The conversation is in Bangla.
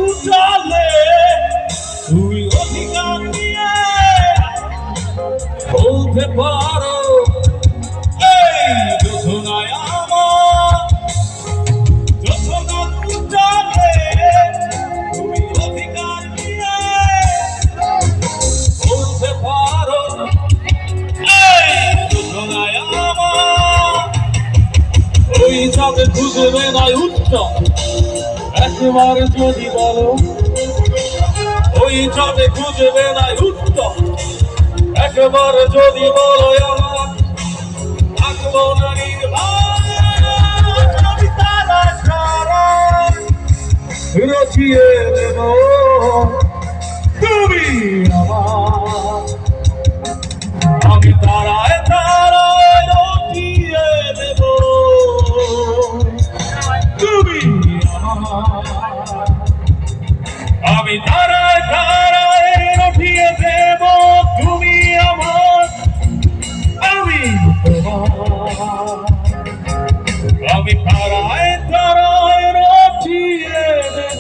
উজালে তুই অধিকার নিয়ে বলতে পারো এই যোজনায় আমার যোজনা উজালে তুই অধিকার নিয়ে বলতে পারো এই যোজনায় আমার ওই চাঁদে খুঁজবে না উত্তম একবার যদি বলো ওই চাঁদে খুঁজবে না উত্তম একবার যদি বলো আমার থাকবো না নির্ভয় তারা সারা রচিয়ে দেব তুমি আমার আমি তারায় তারায় রচিয়ে দেব তুমি আমি তারায় তারায় রচিয়ে দেব তুমি আমার আমি তোমার আমি তারায় তারায় রচিয়ে দেব